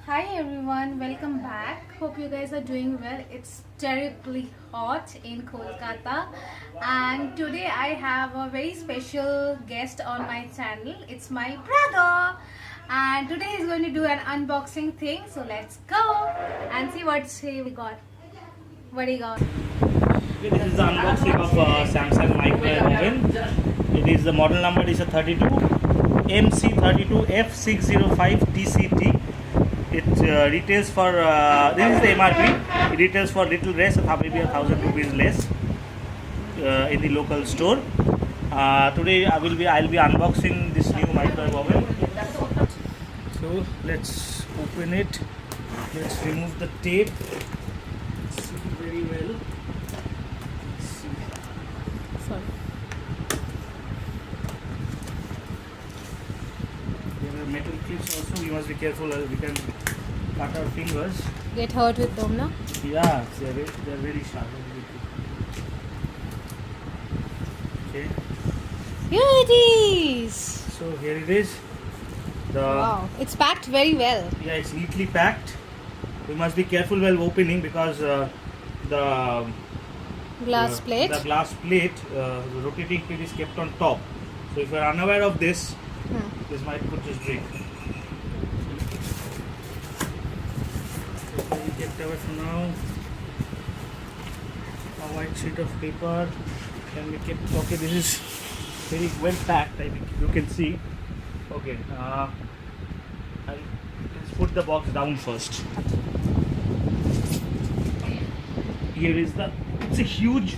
Hi everyone, welcome back. Hope you guys are doing well. It's terribly hot in Kolkata, and today I have a very special guest on my channel. It's my brother, and today he's going to do an unboxing thing. So let's go and see what we got. What do you got? Okay, this is the unboxing of Samsung microwave oven. It is the model number is a 32 MC32F605 TCT. It retails for this is the MRP. It retails for little less, maybe 1,000 rupees less in the local store. Today I'll be unboxing this new microwave oven. So let's open it. Let's remove the tape. See very well. Sorry. There are metal clips also. We must be careful. We can cut our fingers. Get hurt with them, no? Yeah, they're very sharp. Okay. Here it is. So here it is. Wow, it's packed very well. Yeah, it's neatly packed. We must be careful while opening because the Glass plate. The glass plate, the rotating plate is kept on top. So if you are unaware of this, this might put just break. So we kept away for now. A white sheet of paper. Can we keep? Okay, this is very well packed. I think you can see. Okay, let's put the box down first. Here is the. It's a huge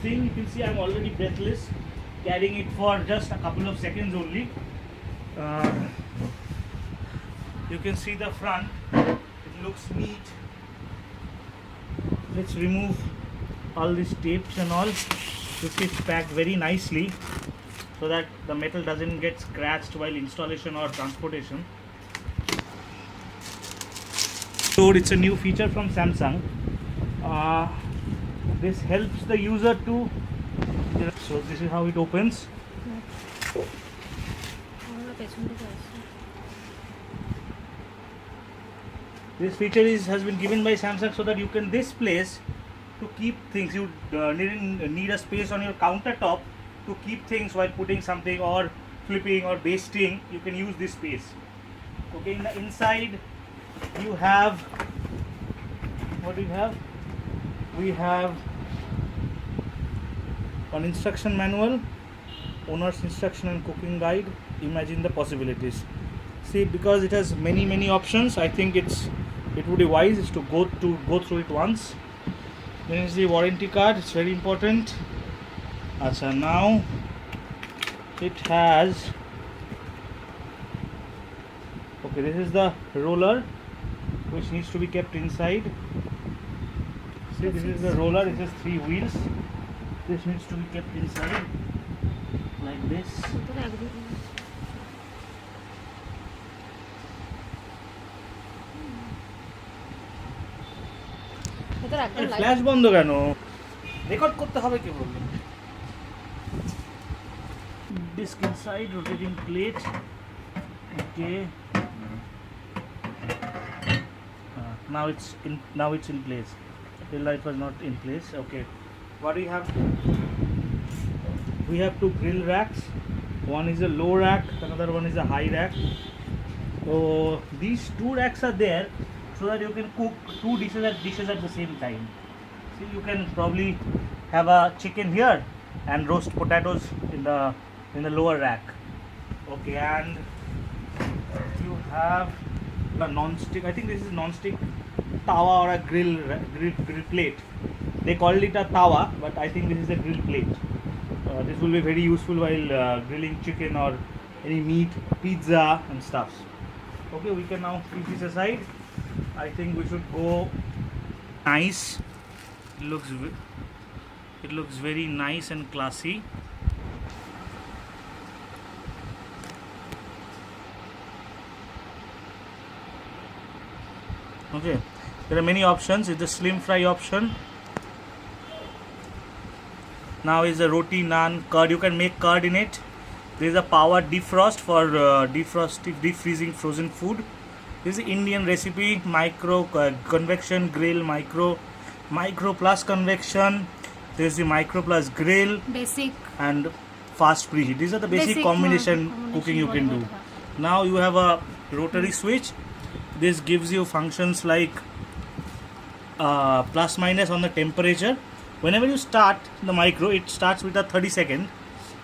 thing. You can see I'm already breathless, carrying it for just a couple of seconds only. You can see the front. It looks neat. Let's remove all these tapes and all. You see it's packed very nicely, so that the metal doesn't get scratched while installation or transportation. So it's a new feature from Samsung. This helps the user to. So this is how it opens. This feature has been given by Samsung so that you can this place to keep things. You need a space on your countertop to keep things while putting something or flipping or basting. You can use this space. Okay, in the inside you have, what do you have? We have an instruction manual, owner's instruction and cooking guide. Imagine the possibilities. See, because it has many options, I think it would be wise to go through it once. Then is the warranty card. It's very important. Acha, now it has. Okay, this is the roller which needs to be kept inside. See, this is the roller. It has 3 wheels. This needs to be kept inside like this. Flash বন্ধ কেন? Record করতে হবে কি বলবো? Disc inside, rotating plate. Okay. Now it's in place. Till it was not in place. Okay. What do we have? We have 2 grill racks. One is a low rack, another one is a high rack. So these 2 racks are there so that you can cook 2 dishes at the same time. See, you can probably have a chicken here and roast potatoes in the lower rack. Okay, and you have a non-stick. I think this is non-stick tawa or a grill plate. They called it a tawa, but I think this is a grill plate. This will be very useful while grilling chicken or any meat, pizza and stuff. Okay, we can now keep this aside. I think we should go nice. It looks very nice and classy. Okay, there are many options. It's the slim fry option. Now is the roti, naan, curd. You can make curd in it. There is a power defrost for deep freezing frozen food. This is the Indian recipe, micro convection grill, micro plus convection. There is the micro plus grill Basic. and fast preheat. These are the basic combination cooking you can do. Now you have a rotary switch. This gives you functions like plus minus on the temperature. Whenever you start the micro, it starts with a 30-second,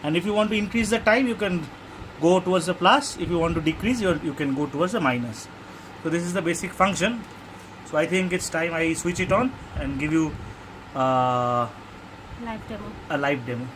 and if you want to increase the time, you can go towards the plus. If you want to decrease, you can go towards the minus. So this is the basic function. So I think it's time I switch it on and give you Live demo. a live demo.